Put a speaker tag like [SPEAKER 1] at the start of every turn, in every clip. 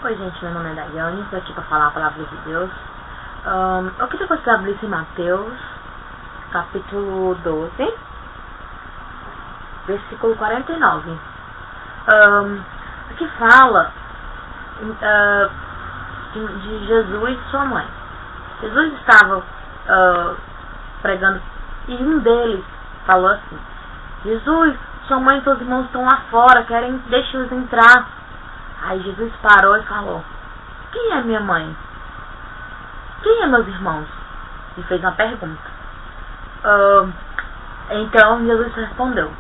[SPEAKER 1] Oi gente, meu nome é Daiane, estou aqui para falar a palavra de Deus. Eu queria que você abrisse Mateus, capítulo 12, versículo 49. Aqui fala de Jesus e sua mãe. Jesus estava pregando e um deles falou assim: Jesus, sua mãe e seus irmãos estão lá fora, deixa-os entrar. Aí Jesus parou e falou: quem é minha mãe? Quem é meus irmãos? E fez uma pergunta. Então Jesus respondeu: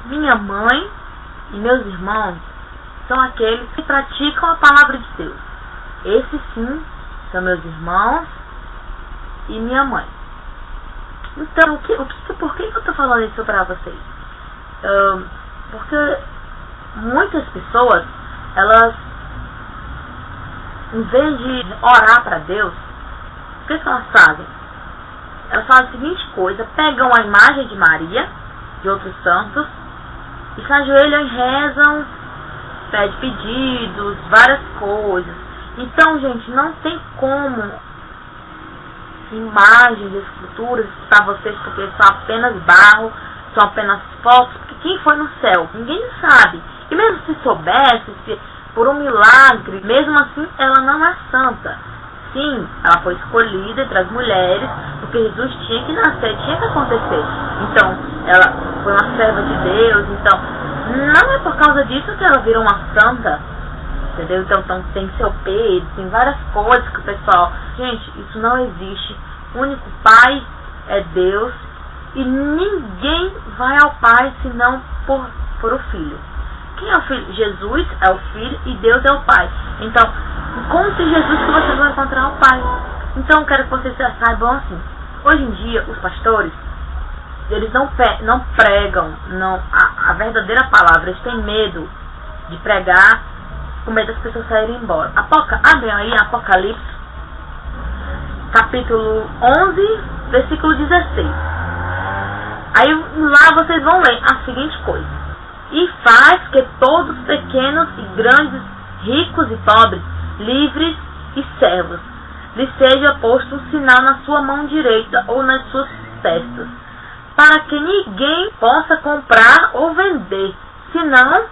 [SPEAKER 1] minha mãe e meus irmãos são aqueles que praticam a palavra de Deus. Esses sim são meus irmãos e minha mãe. Então, por que eu estou falando isso para vocês? Porque muitas pessoas, elas, em vez de orar para Deus, o que elas fazem? Elas fazem a seguinte coisa: pegam a imagem de Maria, de outros santos, e se ajoelham e rezam, pedem pedidos, várias coisas. Então, gente, não tem como imagens, esculturas para vocês, porque são apenas barro, são apenas fotos, porque quem foi no céu? Ninguém sabe. E mesmo se soubesse, se por um milagre, mesmo assim ela não é santa. Sim, ela foi escolhida entre as mulheres, porque Jesus tinha que nascer, tinha que acontecer. Então, ela foi uma serva de Deus, então não é por causa disso que ela virou uma santa, entendeu? Então tem seu peito, tem várias coisas que o pessoal... Gente, isso não existe. O único Pai é Deus, e ninguém vai ao Pai senão por o Filho. Quem é o Filho? Jesus é o Filho e Deus é o Pai. Então, encontre Jesus que vocês vão encontrar o Pai. Então, eu quero que vocês saibam assim: hoje em dia, os pastores, eles não pregam a verdadeira palavra. Eles têm medo de pregar, com medo das pessoas saírem embora. Abrem aí Apocalipse, capítulo 11, versículo 16. Aí lá vocês vão ler a seguinte coisa: e faz que todos, pequenos e grandes, ricos e pobres, livres e servos, lhe seja posto um sinal na sua mão direita ou nas suas testas, para que ninguém possa comprar ou vender, senão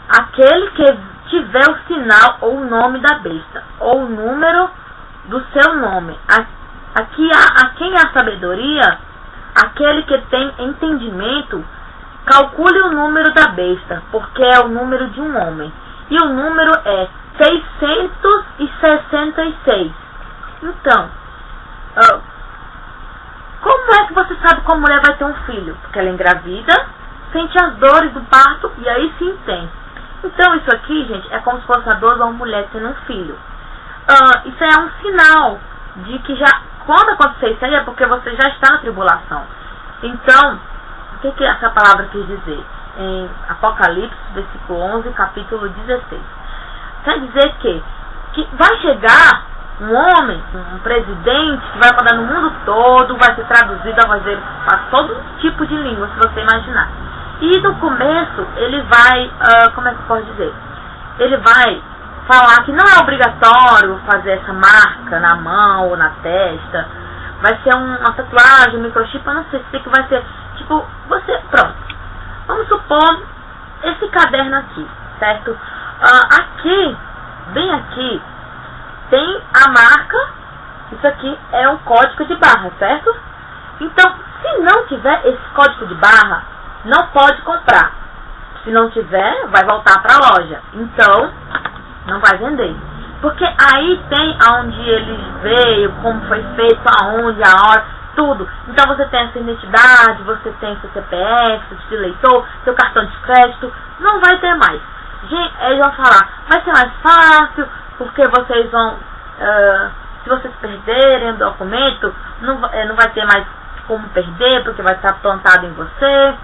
[SPEAKER 1] aquele que tiver o sinal ou o nome da besta, ou o número do seu nome. Aqui a quem há sabedoria, aquele que tem entendimento, calcule o número da besta, porque é o número de um homem, e o número é 666. Então, como é que você sabe que a mulher vai ter um filho? Porque ela engravida, sente as dores do parto, e aí sim tem. Então isso aqui, gente, é como se fosse a dor de uma mulher tendo um filho. Isso é um sinal de que quando acontecer isso aí, é porque você já está na tribulação. Então, o que essa palavra quer dizer? Em Apocalipse, versículo 11, capítulo 16. Quer dizer que vai chegar um homem, um presidente, que vai mandar no mundo todo, vai ser traduzido a fazer para todo tipo de língua, se você imaginar. E no começo, ele vai, como é que eu posso dizer? Ele vai falar que não é obrigatório fazer essa marca na mão ou na testa. Vai ser uma tatuagem, um microchip, eu não sei se que vai ser, tipo, pronto. Vamos supor esse caderno aqui, certo? Aqui, bem aqui, tem a marca. Isso aqui é um código de barra, certo? Então, se não tiver esse código de barra, não pode comprar. Se não tiver, vai voltar para a loja. Então, não vai vender. Porque aí tem aonde ele veio, como foi feito, aonde, a hora, tudo. Então você tem essa identidade, você tem seu CPF, seu eleitor, seu cartão de crédito. Não vai ter mais. Gente, eles vão falar: vai ser mais fácil, porque vocês vão, se vocês perderem o documento, não vai ter mais como perder, porque vai estar plantado em você.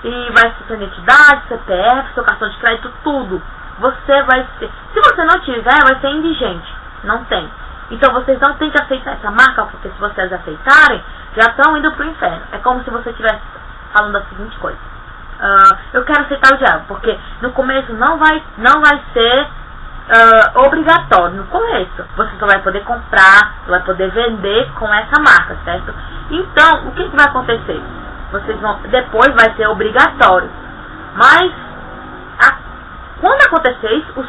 [SPEAKER 1] E vai ser sua identidade, CPF, seu cartão de crédito, tudo. Você vai ser... Se você não tiver, vai ser indigente. Não tem. Então vocês não têm que aceitar essa marca, porque se vocês aceitarem, já estão indo para o inferno. É como se você estivesse falando a seguinte coisa: eu quero aceitar o diabo, porque no começo não vai ser obrigatório no começo. Você só vai poder comprar, vai poder vender com essa marca, certo? Então, o que vai acontecer? Depois vai ser obrigatório. Mas, quando acontecer isso,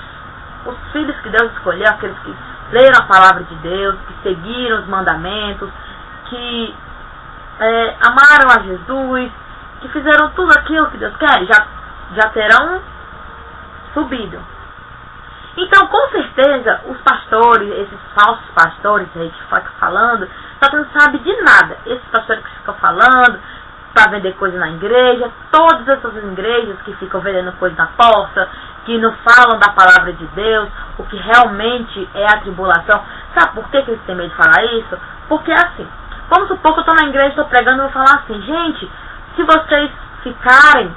[SPEAKER 1] os filhos que Deus escolheu, aqueles que leram a palavra de Deus, que seguiram os mandamentos, que amaram a Jesus, que fizeram tudo aquilo que Deus quer, já terão subido. Então, com certeza, os pastores, esses falsos pastores aí que ficam falando, só que não sabe de nada. Esses pastores que ficam falando para vender coisa na igreja, todas essas igrejas que ficam vendendo coisa na porta, que não falam da palavra de Deus, o que realmente é a tribulação. Sabe por que eles têm medo de falar isso? Porque assim, vamos supor que eu estou na igreja, estou pregando e vou falar assim, gente, se vocês ficarem,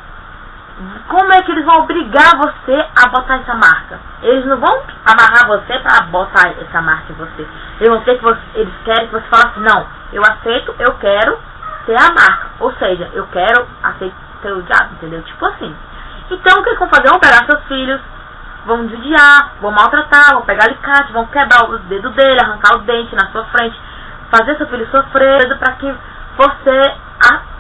[SPEAKER 1] como é que eles vão obrigar você a botar essa marca? Eles não vão amarrar você para botar essa marca em você. Eles querem que você fale assim, não, eu aceito, eu quero ter a marca. Ou seja, eu quero aceitar o diabo, entendeu? Tipo assim. Então o que eles vão fazer? Vão pegar seus filhos, vão judiar, vão maltratar, vão pegar alicate, vão quebrar os dedos dele, arrancar o dente na sua frente, fazer seu filho sofrer para que você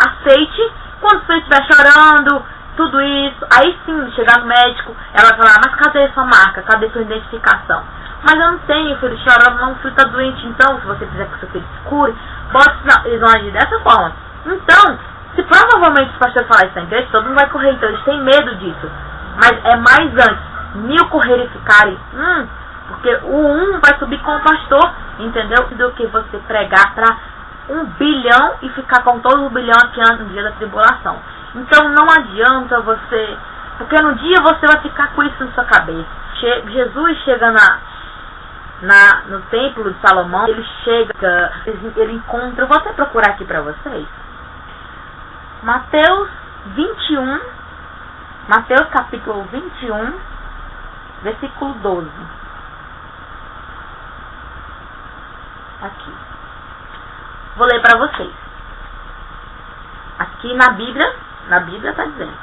[SPEAKER 1] aceite. Quando você estiver chorando, tudo isso, aí sim, chegar no médico, ela vai falar, mas cadê sua marca? Cadê sua identificação? Mas eu não tenho, filho chorando, não, o filho está doente, então, se você quiser que seu filho se cure, eles vão agir dessa forma. Então, se provavelmente os pastores falarem isso na igreja, todo mundo vai correr, então eles têm medo disso. Mas é mais antes, 1000 correrem e ficarem, porque o vai subir com o pastor, entendeu? Do que você pregar para 1 bilhão e ficar com todo o bilhão aqui no dia da tribulação. Então não adianta você, porque no dia você vai ficar com isso na sua cabeça. Jesus chega no templo de Salomão, ele encontra, eu vou até procurar aqui para vocês, Mateus capítulo 21, versículo 12. Aqui. Vou ler para vocês. Aqui na Bíblia está dizendo.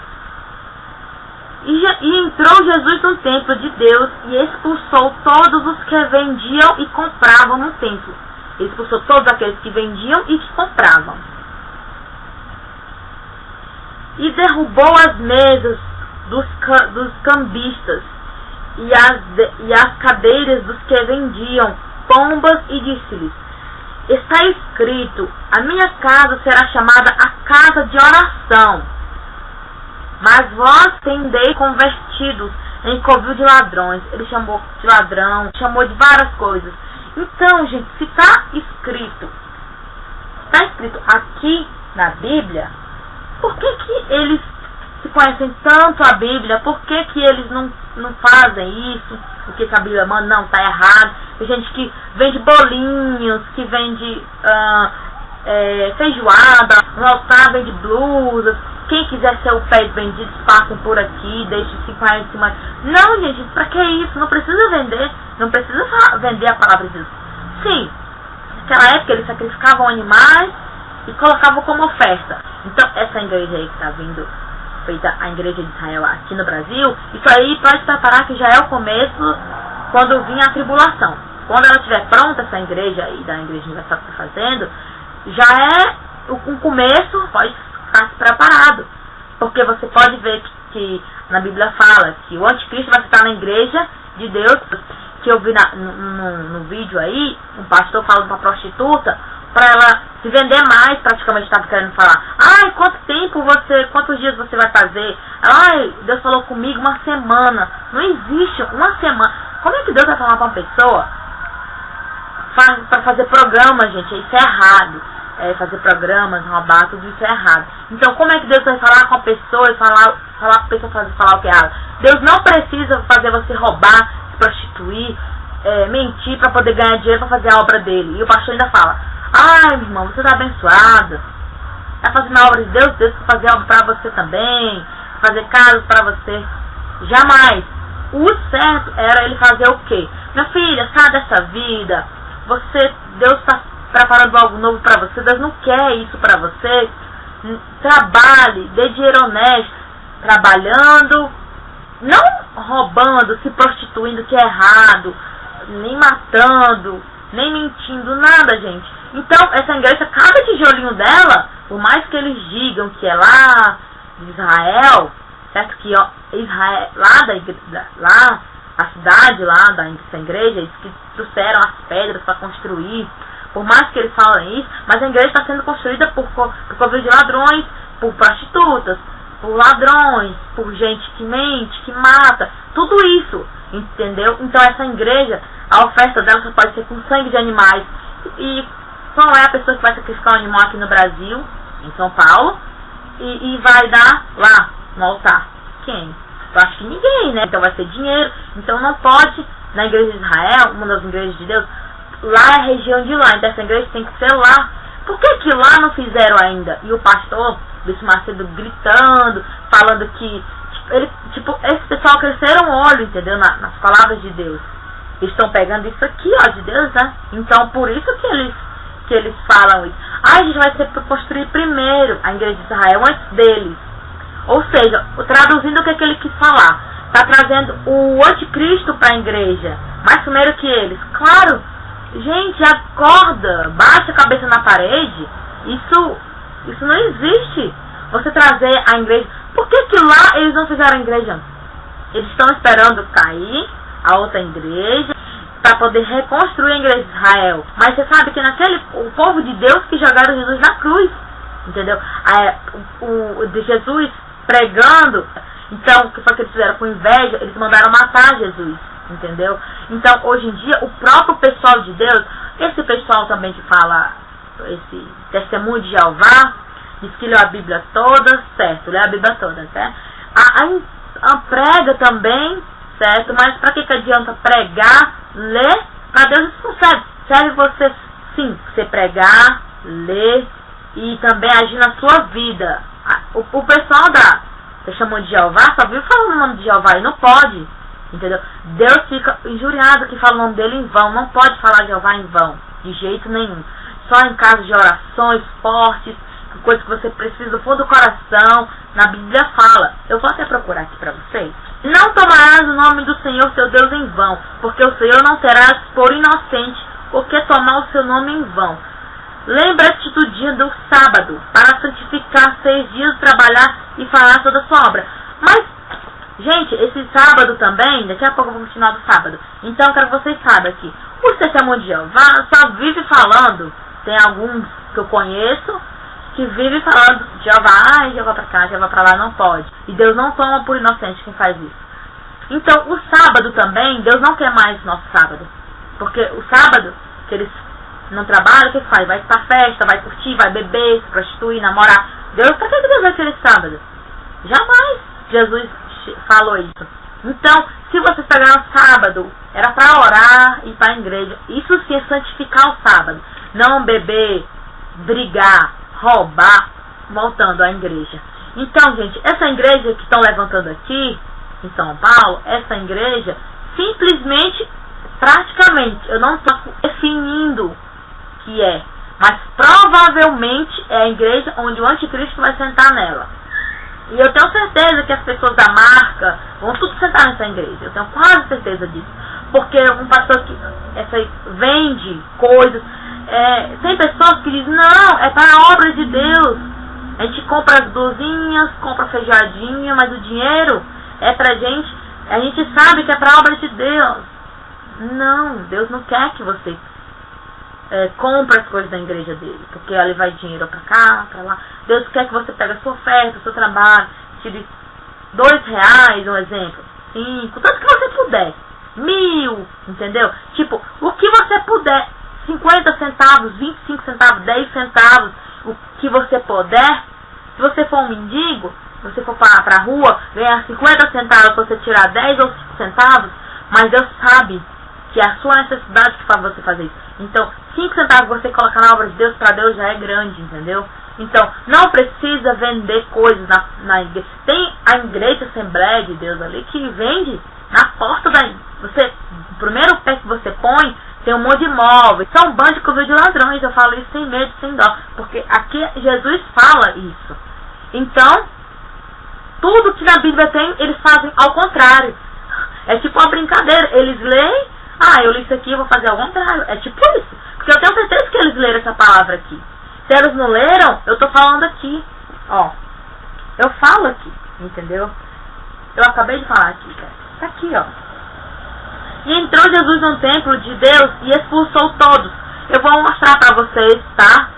[SPEAKER 1] E entrou Jesus no templo de Deus e expulsou todos os que vendiam e compravam no templo. Ele expulsou todos aqueles que vendiam e que compravam. E derrubou as mesas dos cambistas e as cadeiras dos que vendiam pombas e disse-lhes: está escrito, a minha casa será chamada a casa de oração, mas vós tendeis convertidos em covil de ladrões. Ele chamou de ladrão, chamou de várias coisas. Então, gente, se está escrito aqui na Bíblia, por que eles se conhecem tanto a Bíblia? Por que eles não fazem isso? O que a Bíblia manda? Não, está errado. Tem gente que vende bolinhos, que vende feijoada, no altar vende blusas. Quem quiser ser o pé vendido, passem por aqui, deixem 50 em cima. Não, gente, pra que isso? Não precisa vender. Não precisa vender a palavra de Deus. Sim, naquela época eles sacrificavam animais e colocavam como oferta. Então, essa igreja aí que está vindo, feita a igreja de Israel aqui no Brasil, isso aí pode preparar que já é o começo quando vir a tribulação. Quando ela estiver pronta, essa igreja aí da igreja universal que está fazendo, já é um começo, pode ficar preparado. Porque você pode ver que na Bíblia fala que o anticristo vai ficar na igreja de Deus, que eu vi no vídeo aí, um pastor falando para a prostituta, para ela se vender mais, praticamente estava querendo falar. Ai, quantos dias você vai fazer? Ai, Deus falou comigo 1 semana. Não existe 1 semana. Como é que Deus vai falar para uma pessoa para fazer programa, gente? Isso é errado. Fazer programas, roubar, tudo isso é errado. Então, como é que Deus vai falar com a pessoa e falar para a pessoa falar o que é errado? Deus não precisa fazer você roubar, se prostituir, mentir para poder ganhar dinheiro para fazer a obra dele. E o pastor ainda fala: ai, meu irmão, você está abençoado, está fazendo a obra de Deus, Deus vai fazer obra para você também, fazer casas para você. Jamais. O certo era ele fazer o quê? Minha filha, sai dessa vida, Deus está preparando algo novo para você, Deus não quer isso para você. Trabalhe, dê dinheiro honesto, trabalhando não roubando, se prostituindo, que é errado, nem matando, nem mentindo, nada, gente. Então, essa igreja, cada tijolinho dela, por mais que eles digam que é lá de Israel, certo? Que ó, Israel, lá a cidade lá dessa igreja, eles que trouxeram as pedras para construir, por mais que eles falem isso, mas a igreja está sendo construída por causa de ladrões, por prostitutas, por ladrões, por gente que mente, que mata, tudo isso, entendeu? Então essa igreja, a oferta dela só pode ser com sangue de animais. E qual é a pessoa que vai sacrificar um animal aqui no Brasil, em São Paulo, e vai dar lá no altar? Quem? Eu acho que ninguém, né? Então vai ser dinheiro. Então não pode, na igreja de Israel, uma das igrejas de Deus, lá é a região de lá, então essa igreja tem que ser lá. Por que lá não fizeram ainda? E o pastor, Bispo Macedo, gritando, falando que esse pessoal cresceram o olho, entendeu? Nas palavras de Deus. Eles estão pegando isso aqui, ó, de Deus, né? Então por isso que eles falam isso. A gente vai ser construir primeiro a igreja de Israel antes deles. Ou seja, traduzindo o que ele quis falar, está trazendo o anticristo para a igreja, mas primeiro que eles. Claro, gente, acorda, baixa a cabeça na parede. Isso não existe. Você trazer a igreja. Por que lá eles não fizeram a igreja? Eles estão esperando cair a outra igreja para poder reconstruir a igreja de Israel. Mas você sabe que o povo de Deus que jogaram Jesus na cruz, entendeu? O de Jesus pregando. Então, o que foi que eles fizeram com inveja? Eles mandaram matar Jesus, entendeu? Então, hoje em dia, o próprio pessoal de Deus, esse pessoal também que fala esse testemunho de Jeová, diz que leu a Bíblia toda, certo? Leu a Bíblia toda, certo? A prega também, certo? Mas para que adianta pregar, ler? Para Deus isso não serve. Serve você, sim, você pregar, ler e também agir na sua vida. O pessoal você chamou de Jeová, só viu falando o nome de Jeová e não pode, entendeu? Deus fica injuriado que fala o nome dele em vão. Não pode falar Jeová em vão, de jeito nenhum. Só em casos de orações fortes, coisa que você precisa do fundo do coração. Na Bíblia fala, eu vou até procurar aqui para vocês: não tomarás o nome do Senhor teu Deus em vão, porque o Senhor não terás por inocente o que tomar o seu nome em vão. Lembra-te do dia do sábado, para santificar 6 dias, trabalhar e falar toda a sua obra. Mas, gente, esse sábado também, daqui a pouco eu vou continuar do sábado. Então, eu quero que vocês saibam aqui, o testemunho de Jeová só vive falando, tem alguns que eu conheço, que vive falando Jeová, Jeová pra cá, Jeová pra lá, não pode. E Deus não toma por inocente quem faz isso. Então, o sábado também, Deus não quer mais nosso sábado. Porque o sábado, que eles não trabalham, o que faz? Vai pra festa, vai curtir, vai beber, se prostituir, namorar. Deus, pra que Deus vai querer sábado? Jamais Jesus falou isso. Então, se você pegar no sábado, era para orar e ir para a igreja. Isso sim é santificar o sábado. Não beber, brigar, roubar, voltando à igreja. Então, gente, essa igreja que estão levantando aqui, em São Paulo, essa igreja, simplesmente, praticamente, eu não estou definindo que é, mas provavelmente é a igreja onde o anticristo vai sentar nela. E eu tenho certeza que as pessoas da marca vão tudo sentar nessa igreja. Eu tenho quase certeza disso. Porque um pastor que vende coisas, tem pessoas que dizem, não, é para a obra de Deus. A gente compra as blusinhas, compra a feijoadinha, mas o dinheiro é pra gente. A gente sabe que é para a obra de Deus. Não, Deus não quer que você compre as coisas da igreja dele, porque ele vai dinheiro pra cá, pra lá. Deus quer que você pegue a sua oferta, o seu trabalho, tire R$2, um exemplo, 5, tanto que você puder, 1.000, entendeu? Tipo, o que você puder, 50 centavos, 25 centavos, 10 centavos, o que você puder. Se você for um mendigo, se você for para a rua, ganhar 50 centavos, você tirar 10 ou 5 centavos, mas Deus sabe que é a sua necessidade que faz você fazer isso. Então, 5 centavos você colocar na obra de Deus, para Deus já é grande, entendeu? Então, não precisa vender coisas na igreja. Tem a igreja Assembleia de Deus ali que vende na porta da igreja. O primeiro pé que você põe, tem um monte de imóveis. São um bando de ladrões. Eu falo isso sem medo, sem dó. Porque aqui Jesus fala isso. Então, tudo que na Bíblia tem, eles fazem ao contrário. É tipo uma brincadeira. Eles leem, eu li isso aqui, eu vou fazer ao contrário. É tipo isso. Porque eu tenho certeza que eles leram essa palavra aqui. Se eles não leram, eu tô falando aqui. Ó, eu falo aqui, entendeu? Eu acabei de falar aqui, cara. Tá aqui, ó. E entrou Jesus no templo de Deus e expulsou todos. Eu vou mostrar pra vocês, tá?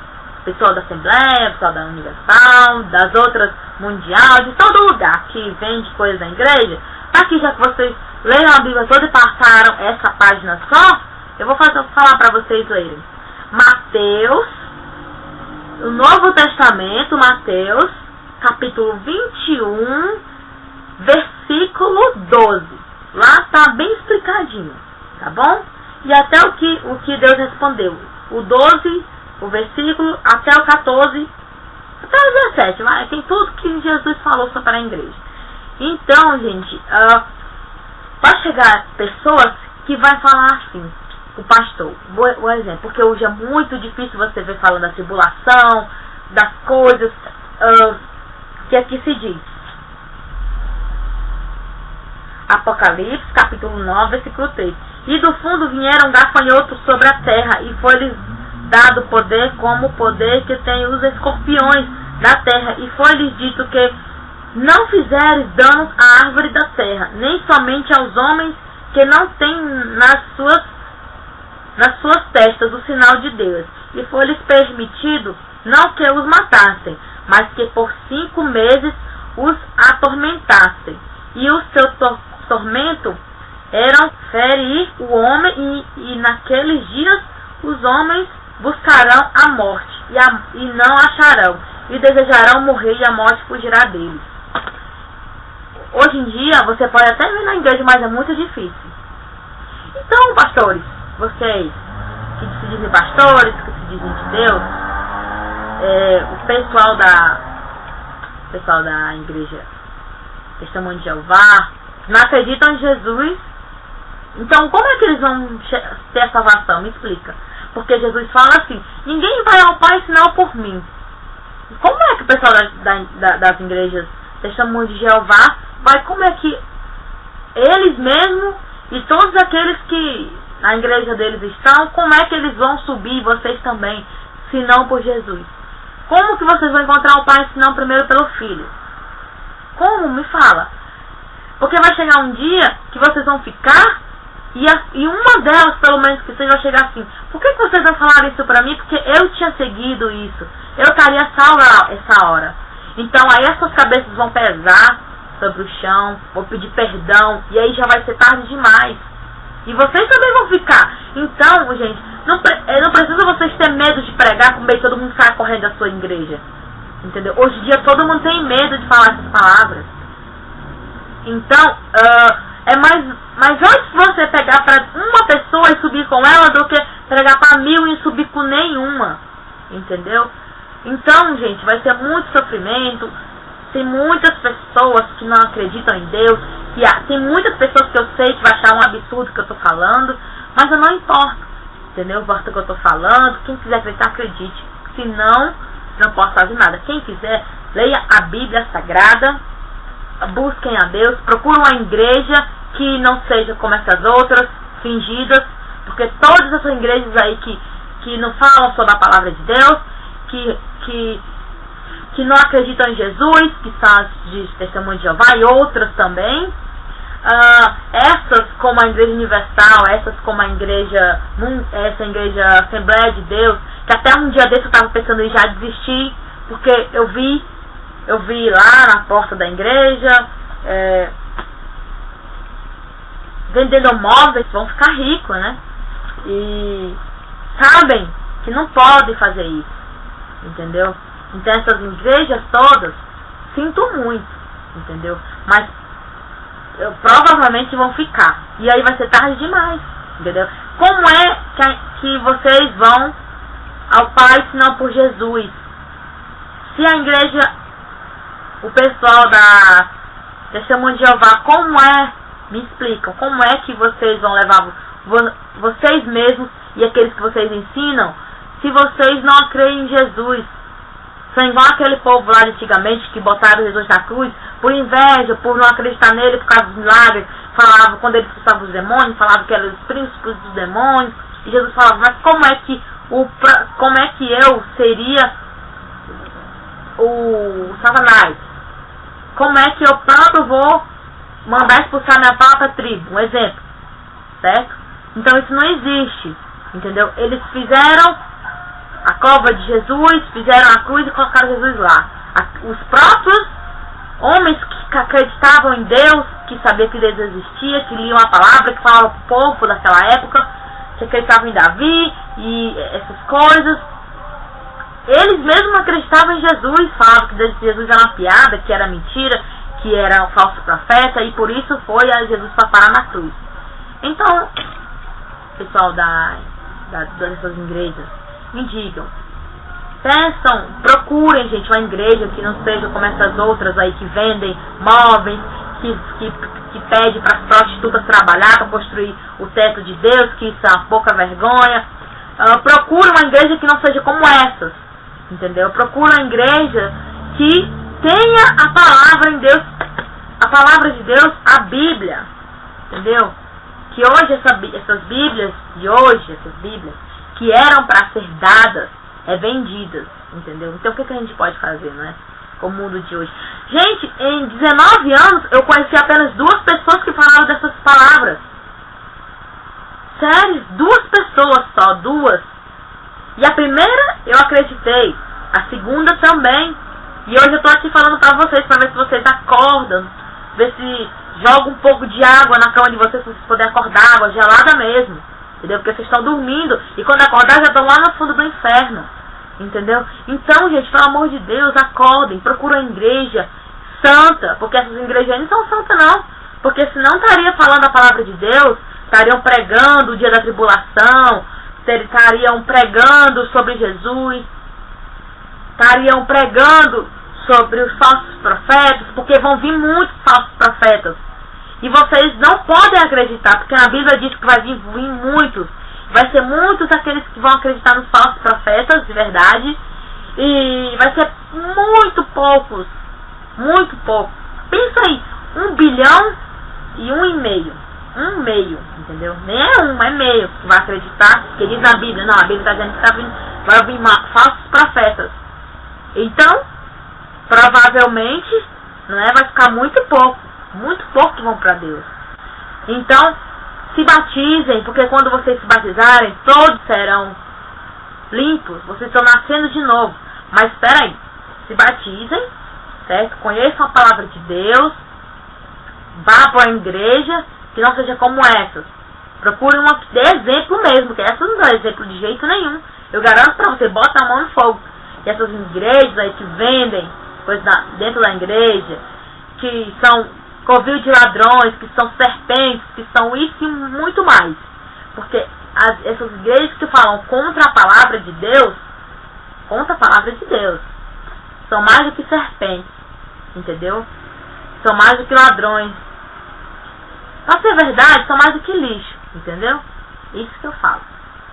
[SPEAKER 1] Pessoal da Assembleia, pessoal da Universal, das outras Mundial, de todo lugar que vende coisa da igreja. Tá aqui, já que vocês leram a Bíblia toda e passaram essa página só, eu vou falar pra vocês lerem. Mateus, o Novo Testamento, Mateus, capítulo 21, versículo 12. Lá tá bem explicadinho, tá bom? E até o que Deus respondeu. O 12, o versículo, até o 14, até o 17. Tem tudo que Jesus falou sobre a igreja. Então, gente, vai chegar pessoas que vai falar assim, o pastor, o exemplo, porque hoje é muito difícil você ver falando da tribulação, das coisas que aqui se diz. Apocalipse, capítulo 9, versículo 3. E do fundo vieram gafanhotos sobre a terra, e foi-lhes dado poder como o poder que tem os escorpiões da terra, e foi-lhes dito que não fizeres danos à árvore da terra, nem somente aos homens que não têm nas suas testas o sinal de Deus. E foi-lhes permitido não que os matassem, mas que por 5 meses os atormentassem. E o seu tormento eram ferir o homem, e naqueles dias os homens buscarão a morte, e não acharão, e desejarão morrer, e a morte fugirá deles. Hoje em dia, você pode até vir na igreja, mas é muito difícil. Então, pastores, vocês que se dizem pastores, que se dizem de Deus, o pessoal da igreja Testemunho de Jeová, não acreditam em Jesus. Então, como é que eles vão ter a salvação? Me explica. Porque Jesus fala assim, ninguém vai ao Pai senão por mim. Como é que o pessoal das igrejas Testemunho de Jeová vai, como é que eles mesmos e todos aqueles que na igreja deles estão, como é que eles vão subir, vocês também, se não por Jesus? Como que vocês vão encontrar o Pai se não primeiro pelo Filho? Como? Me fala. Porque vai chegar um dia que vocês vão ficar e uma delas, pelo menos que seja, vai chegar assim, por que vocês não falaram isso pra mim? Porque eu tinha seguido isso, eu estaria salva essa hora. Então aí essas cabeças vão pesar sobre o chão, vão pedir perdão, e aí já vai ser tarde demais. E vocês também vão ficar. Então, gente, não precisa vocês ter medo de pregar com medo de todo mundo sair correndo da sua igreja. Entendeu? Hoje em dia todo mundo tem medo de falar essas palavras. Então, mas antes você pegar para uma pessoa e subir com ela do que pregar para 1000 e subir com nenhuma. Entendeu? Então, gente, vai ser muito sofrimento. Tem muitas pessoas que não acreditam em Deus. Tem muitas pessoas que eu sei que vai achar um absurdo que eu estou falando. Mas eu não importo. Entendeu? Importa o que eu estou falando. Quem quiser acreditar, acredite. Se não, não posso fazer nada. Quem quiser, leia a Bíblia Sagrada. Busquem a Deus. Procurem uma igreja que não seja como essas outras, fingidas. Porque todas essas igrejas aí que não falam sobre a palavra de Deus, que não acreditam em Jesus, que são as de Testemunho de Jeová e outras também. Essas como a Igreja Universal, essas como essa igreja Assembleia de Deus, que até um dia desse eu estava pensando em já desistir, porque eu vi lá na porta da igreja, vendendo móveis, vão ficar ricos, né? E sabem que não podem fazer isso, entendeu? Então essas igrejas todas, sinto muito, entendeu? Mas provavelmente vão ficar. E aí vai ser tarde demais, entendeu? Como é que vocês vão ao Pai se não por Jesus? Se a igreja, o pessoal da Testemunho de Jeová, me explicam, como é que vocês vão levar vocês mesmos e aqueles que vocês ensinam, se vocês não creem em Jesus? São igual aquele povo lá de antigamente que botaram Jesus na cruz por inveja, por não acreditar nele por causa dos milagres. Falava, quando ele expulsava os demônios, falava que eram os príncipes dos demônios. E Jesus falava, mas como é que eu seria o Satanás? Como é que eu próprio vou mandar expulsar minha própria tribo? Um exemplo, certo? Então isso não existe, entendeu? Eles fizeram a cova de Jesus, fizeram a cruz e colocaram Jesus lá. Os próprios homens que acreditavam em Deus, que sabiam que Deus existia, que liam a palavra, que falavam para o povo daquela época, que acreditavam em Davi e essas coisas, eles mesmos acreditavam em Jesus, falavam que Jesus era uma piada, que era mentira, que era um falso profeta, e por isso foi a Jesus para parar na cruz. Então, pessoal dessas igrejas, me digam, peçam, procurem, gente, uma igreja que não seja como essas outras aí que vendem móveis, que pede para as prostitutas trabalhar para construir o teto de Deus, que isso é uma pouca vergonha. Procure uma igreja que não seja como essas, entendeu? Procure uma igreja que tenha a palavra em Deus, a palavra de Deus, a Bíblia, entendeu? Que hoje essas Bíblias de hoje, essas Bíblias que eram para ser dadas, vendidas, entendeu? Então o que a gente pode fazer, né? Com o mundo de hoje. Gente, em 19 anos eu conheci apenas 2 pessoas que falaram dessas palavras. Sério, 2 pessoas só, 2. E a primeira eu acreditei, a segunda também. E hoje eu tô aqui falando pra vocês, pra ver se vocês acordam, ver se joga um pouco de água na cama de vocês, pra vocês poderem acordar, água gelada mesmo, entendeu? Porque vocês estão dormindo, e quando acordar já estão lá no fundo do inferno, entendeu? Então, gente, pelo amor de Deus, acordem, procurem uma igreja santa, porque essas igrejas aí não são santas não, porque senão estaria falando a palavra de Deus, estariam pregando o dia da tribulação, estariam pregando sobre Jesus, estariam pregando sobre os falsos profetas, porque vão vir muitos falsos profetas. E vocês não podem acreditar, porque a Bíblia diz que vai vir muitos. Vai ser muitos aqueles que vão acreditar nos falsos profetas, de verdade. E vai ser muito poucos. Muito poucos. Pensa aí, 1 bilhão e 1,5. 1,5, entendeu? Nem é 1, é meio que vai acreditar, que diz na Bíblia. Não, a Bíblia está dizendo que vai vir falsos profetas. Então, provavelmente, não é, vai ficar muito pouco que vão para Deus. Então, se batizem, porque quando vocês se batizarem, todos serão limpos, vocês estão nascendo de novo. Mas espera aí, se batizem, certo? Conheçam a palavra de Deus, vá para a igreja, que não seja como essas. Procure uma que dê exemplo mesmo, que essas não dão exemplo de jeito nenhum. Eu garanto para você, bota a mão no fogo. E essas igrejas aí que vendem coisas dentro da igreja, que são covil de ladrões, que são serpentes, que são isso e muito mais. Porque essas igrejas que falam contra a palavra de Deus, são mais do que serpentes, entendeu? São mais do que ladrões. Pra ser verdade, são mais do que lixo, entendeu? Isso que eu falo.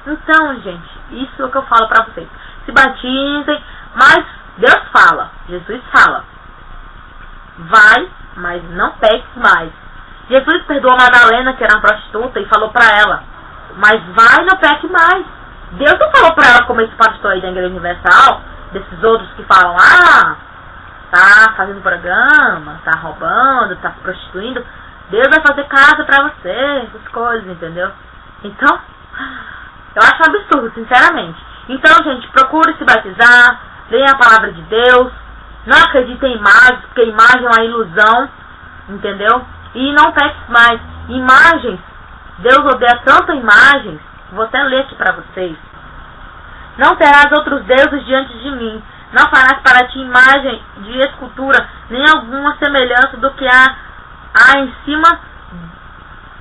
[SPEAKER 1] Então, gente, isso é o que eu falo pra vocês. Se batizem, mas Deus fala, Jesus fala. Vai, mas não peques mais. Jesus perdoou a Madalena, que era uma prostituta, e falou pra ela, mas vai, não peque mais. Deus não falou pra ela, como esse pastor aí da Igreja Universal, desses outros que falam, tá fazendo programa, tá roubando, tá se prostituindo. Deus vai fazer casa pra você, essas coisas, entendeu? Então, eu acho um absurdo, sinceramente. Então, gente, procure se batizar, leia a palavra de Deus, não acredite em imagens, porque imagem é uma ilusão, entendeu? E não peque mais. Imagens, Deus odeia tanto imagens, vou até ler aqui para vocês. Não terás outros deuses diante de mim, não farás para ti imagem de escultura, nem alguma semelhança do que há em cima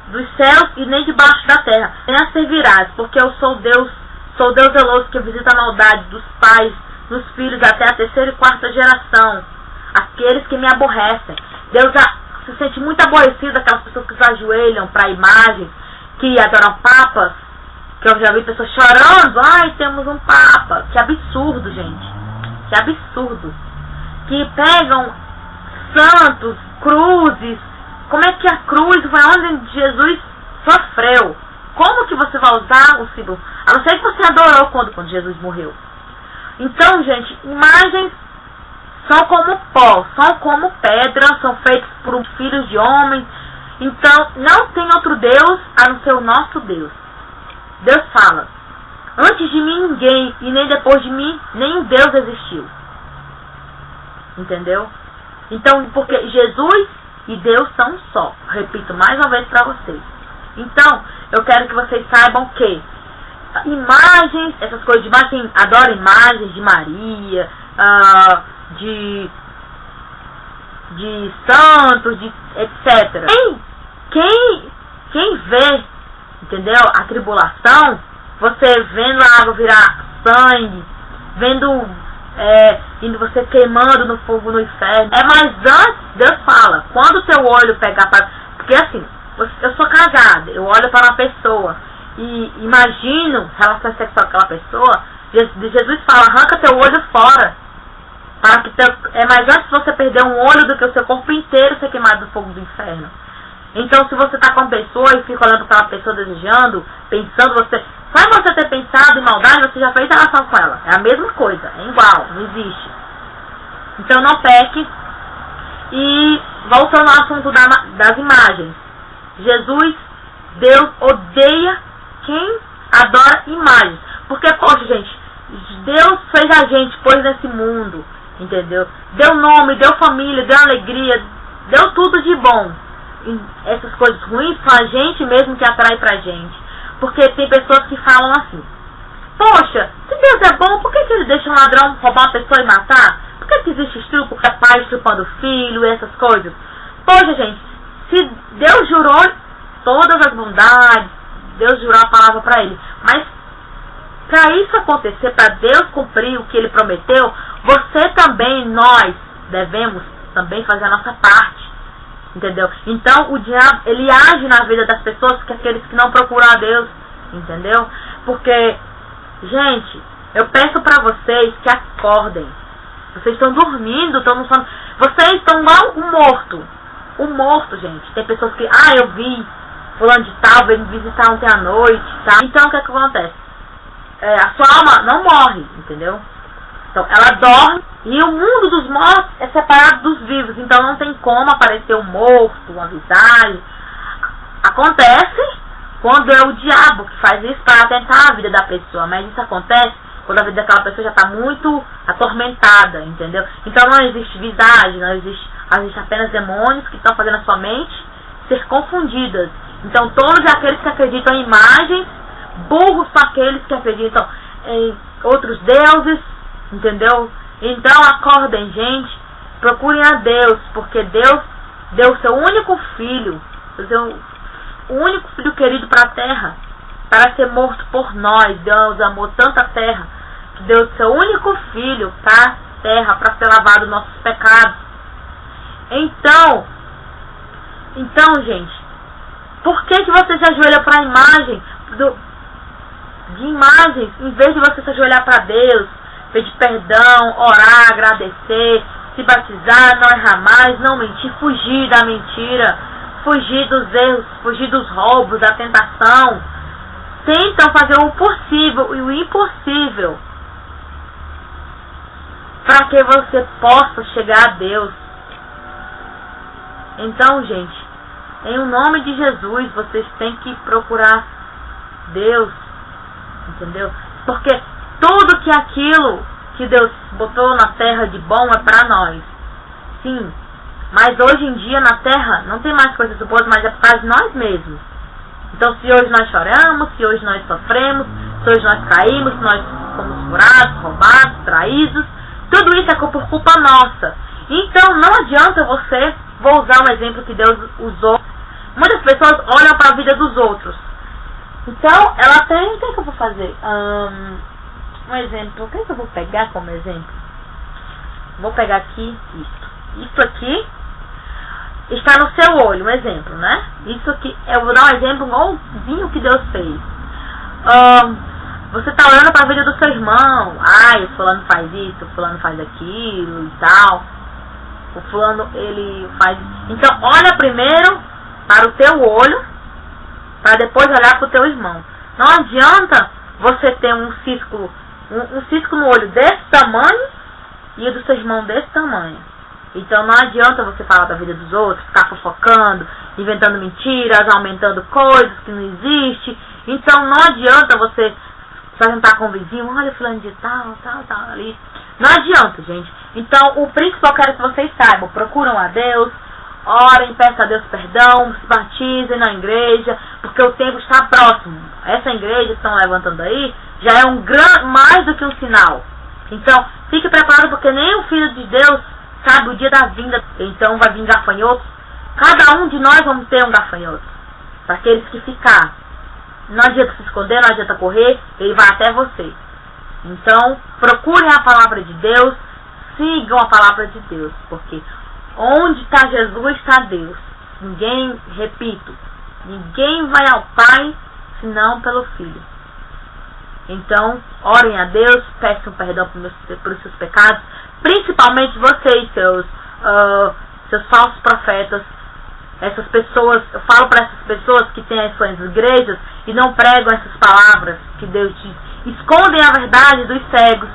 [SPEAKER 1] dos céus e nem debaixo da terra. Nem a servirás, porque eu sou Deus zeloso, que visita a maldade dos pais, dos filhos, até a 3ª e 4ª geração, aqueles que me aborrecem. Deus se sente muito aborrecido daquelas pessoas que se ajoelham para imagens, que adoram papas, que eu já vi pessoas chorando, temos um papa. Que absurdo, gente. Que absurdo. Que pegam santos, cruzes. Como é que a cruz foi onde Jesus sofreu? Como que você vai usar o símbolo? A não ser que você adorou quando Jesus morreu. Então, gente, imagens são como pó, são como pedra, são feitas por filhos de homens. Então, não tem outro Deus a não ser o nosso Deus. Deus fala: antes de mim ninguém, e nem depois de mim nenhum Deus existiu. Entendeu? Então, porque Jesus e Deus são um só. Repito mais uma vez para vocês. Então, eu quero que vocês saibam que imagens, essas coisas de imagem, adoro imagens de Maria, de santos, etc. Quem vê, entendeu? A tribulação, você vendo a água virar sangue, vendo você queimando no fogo no inferno. Mas antes, Deus fala, quando o teu olho pegar para... Porque assim, eu sou casada, eu olho para uma pessoa e imagino relação sexual com aquela pessoa, Jesus fala: arranca teu olho fora. Para que é mais antes você perder um olho do que o seu corpo inteiro ser queimado no fogo do inferno. Então, se você está com a pessoa e fica olhando para aquela pessoa desejando, pensando, só você ter pensado em maldade, você já fez relação com ela. É a mesma coisa, é igual, não existe. Então, não peque. E voltando ao assunto das imagens. Jesus, Deus odeia quem adora imagens. Porque, poxa, gente, Deus fez a gente, pôs nesse mundo, entendeu? Deu nome, deu família, deu alegria, deu tudo de bom. E essas coisas ruins são a gente mesmo que atrai pra gente. Porque tem pessoas que falam assim: poxa, se Deus é bom, por que ele deixa um ladrão roubar uma pessoa e matar? Por que existe estupro, pai estrupando filho, essas coisas? Poxa, gente, se Deus jurou todas as bondades, Deus jurou a palavra para ele, mas para isso acontecer, para Deus cumprir o que ele prometeu, você também, nós devemos também fazer a nossa parte, entendeu? Então o diabo, ele age na vida das pessoas, que aqueles que não procuram a Deus, entendeu? Porque, gente, eu peço para vocês que acordem. Vocês estão dormindo, estão no sono. Vocês estão igual um morto. Um morto, gente. Tem pessoas que, eu vi fulano de tal, veio me visitar ontem à noite, tá? Então, o que acontece? A sua alma não morre, entendeu? Então, ela dorme e o mundo dos mortos é separado dos vivos. Então, não tem como aparecer um morto, uma visagem. Acontece quando é o diabo que faz isso para atentar a vida da pessoa. Mas isso acontece quando a vida daquela pessoa já está muito atormentada, entendeu? Então, não existe visagem, não existe apenas demônios que estão fazendo a sua mente ser confundidas. Então, todos aqueles que acreditam em imagens, burros são aqueles que acreditam em outros deuses, entendeu? Então, acordem, gente, procurem a Deus, porque Deus deu o seu único filho, o único filho querido para a terra, para ser morto por nós. Deus amou tanto a terra, que deu o seu único filho para a terra, para ser lavado nossos pecados. Então, gente, por que você se ajoelha para a imagem de imagens, em vez de você se ajoelhar para Deus, pedir perdão, orar, agradecer, se batizar, não errar mais, não mentir, fugir da mentira, fugir dos erros, fugir dos roubos, da tentação? Tentam fazer o possível e o impossível para que você possa chegar a Deus. Então, gente, em o nome de Jesus, vocês têm que procurar Deus, entendeu? Porque tudo que aquilo que Deus botou na terra de bom é para nós. Sim, mas hoje em dia na terra não tem mais coisas boas, mas é para nós mesmos. Então, se hoje nós choramos, se hoje nós sofremos, se hoje nós caímos, se nós fomos furados, roubados, traídos, tudo isso é por culpa nossa. Então, não adianta você... Vou usar um exemplo que Deus usou. Muitas pessoas olham para a vida dos outros. Então, ela tem... O que eu vou fazer? Um exemplo. O que eu vou pegar como exemplo? Vou pegar aqui isso. Isso aqui está no seu olho, um exemplo, né? Isso aqui, eu vou dar um exemplo igualzinho que Deus fez. Você está olhando para a vida do seu irmão. Ai, o fulano faz isso, o fulano faz aquilo e tal. O fulano, ele faz... Então, olha primeiro para o teu olho, para depois olhar para o teu irmão. Não adianta você ter um cisco no olho desse tamanho e o do seu irmão desse tamanho. Então não adianta você falar da vida dos outros, ficar fofocando, inventando mentiras, aumentando coisas que não existem. Então não adianta você se juntar com o vizinho, olha fulano de tal ali. Não adianta, gente. Então o principal eu quero que vocês saibam, procuram a Deus, orem, peçam a Deus perdão, se batizem na igreja, porque o tempo está próximo. Essa igreja que estão levantando aí já é mais do que um sinal. Então fique preparado, porque nem o Filho de Deus sabe o dia da vinda. Então vai vir gafanhotos. Cada um de nós vamos ter um gafanhoto. Para aqueles que ficar. Não adianta se esconder, não adianta correr, ele vai até você. Então procurem a palavra de Deus, sigam a palavra de Deus, porque onde está Jesus está Deus. Repito, ninguém vai ao Pai senão pelo Filho. Então orem a Deus, peçam perdão pelos seus pecados, principalmente vocês, seus falsos profetas, essas pessoas. Eu falo para essas pessoas que têm as suas igrejas e não pregam essas palavras que Deus diz, escondem a verdade dos cegos,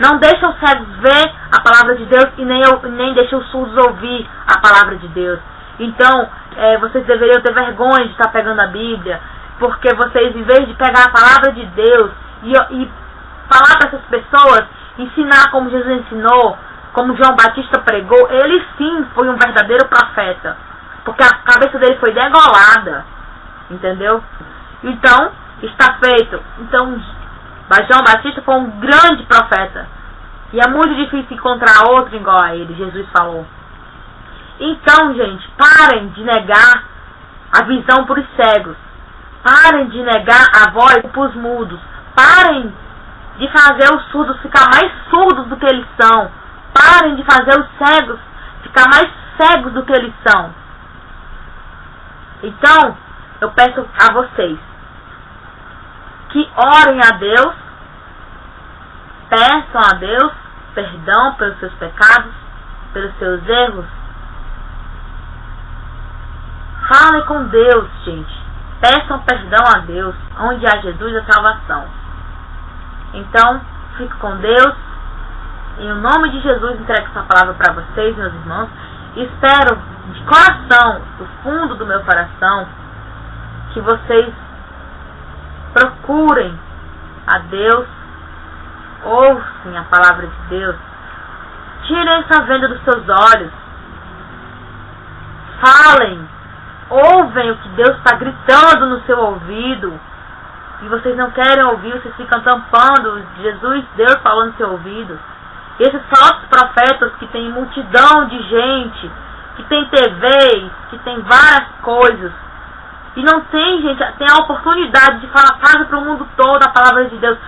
[SPEAKER 1] não deixam os cegos ver a palavra de Deus e nem deixam os surdos ouvir a palavra de Deus. Então vocês deveriam ter vergonha de estar pegando a Bíblia, porque vocês, em vez de pegar a palavra de Deus e falar para essas pessoas, ensinar como Jesus ensinou, como João Batista pregou, ele sim foi um verdadeiro profeta, porque a cabeça dele foi degolada, entendeu? Então, está feito. Então, João Batista foi um grande profeta, e é muito difícil encontrar outro igual a ele, Jesus falou. Então, gente, parem de negar a visão para os cegos, parem de negar a voz para os mudos, parem de fazer os surdos ficar mais surdos do que eles são, parem de fazer os cegos ficar mais cegos do que eles são. Então, eu peço a vocês que orem a Deus, peçam a Deus perdão pelos seus pecados, pelos seus erros. Falem com Deus, gente. Peçam perdão a Deus, onde há Jesus a salvação. Então, fique com Deus. Em nome de Jesus, entrego essa palavra para vocês, meus irmãos. Espero de coração, do fundo do meu coração, que vocês procurem a Deus, ouçam a palavra de Deus, tirem essa venda dos seus olhos, falem, ouvem o que Deus está gritando no seu ouvido, e vocês não querem ouvir, vocês ficam tampando Jesus, Deus falando no seu ouvido. Esses falsos profetas que tem multidão de gente, que tem TVs, que tem várias coisas, e não tem, gente, tem a oportunidade de falar quase para o mundo todo a palavra de Deus,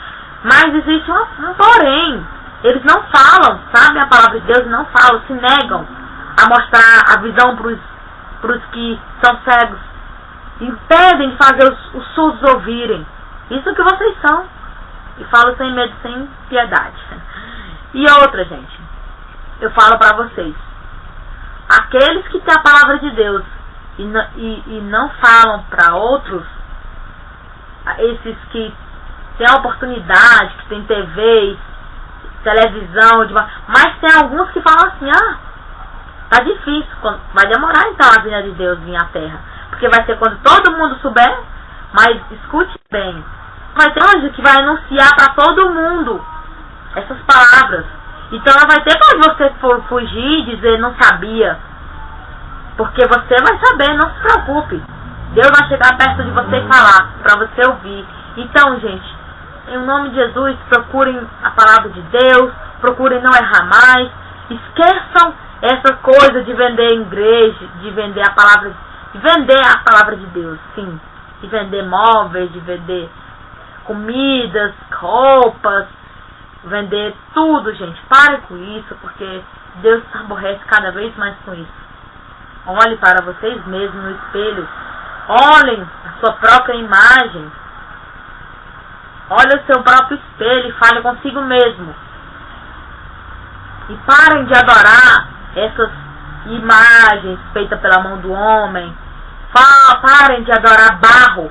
[SPEAKER 1] mas existe um porém. Eles não falam, sabem a palavra de Deus e não falam, se negam a mostrar a visão para os que são cegos, impedem de fazer os surdos ouvirem. Isso que vocês são. E falo sem medo, sem piedade. E outra, gente, eu falo para vocês, aqueles que têm a palavra de Deus e não falam para outros, esses que têm a oportunidade, que têm TV, televisão, mas tem alguns que falam assim, tá difícil, vai demorar então a vinda de Deus vir à terra, porque vai ser quando todo mundo souber. Mas escute bem, vai ter um anjo que vai anunciar para todo mundo essas palavras. Então não vai ter como você for fugir e dizer não sabia, porque você vai saber, não se preocupe. Deus vai chegar perto de você e falar para você ouvir. Então, gente, em nome de Jesus, procurem a palavra de Deus, procurem não errar mais, esqueçam essa coisa de vender igreja, de vender a palavra de Deus, sim, de vender móveis, de vender comidas, roupas, vender tudo, gente. Pare com isso, porque Deus se aborrece cada vez mais com isso. Olhe para vocês mesmos no espelho, olhem a sua própria imagem, Olhe o seu próprio espelho e fale consigo mesmo. E parem de adorar essas imagens feitas pela mão do homem. Parem de adorar barro.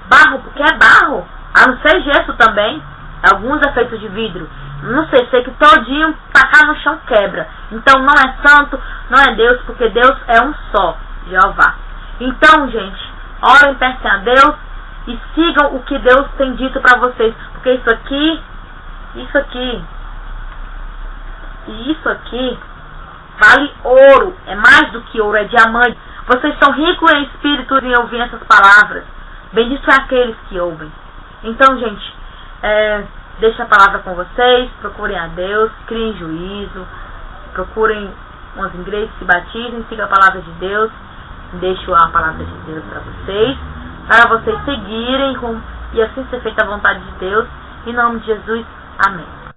[SPEAKER 1] Barro, porque é barro. A não ser gesso também. Alguns é feito de vidro. Não sei que todinho tacar no chão quebra. Então não é santo, não é Deus, porque Deus é um só, Jeová. Então, gente, orem, peçam a Deus e sigam o que Deus tem dito para vocês. Porque isso aqui e isso aqui vale ouro. É mais do que ouro, é diamante. Vocês são ricos em espírito em ouvir essas palavras. Bendito é aqueles que ouvem. Então, gente, deixa a palavra com vocês. Procurem a Deus, criem juízo, procurem umas igrejas, se batizem, sigam a palavra de Deus. Deixo a palavra de Deus para vocês seguirem e assim ser feita a vontade de Deus. Em nome de Jesus, amém.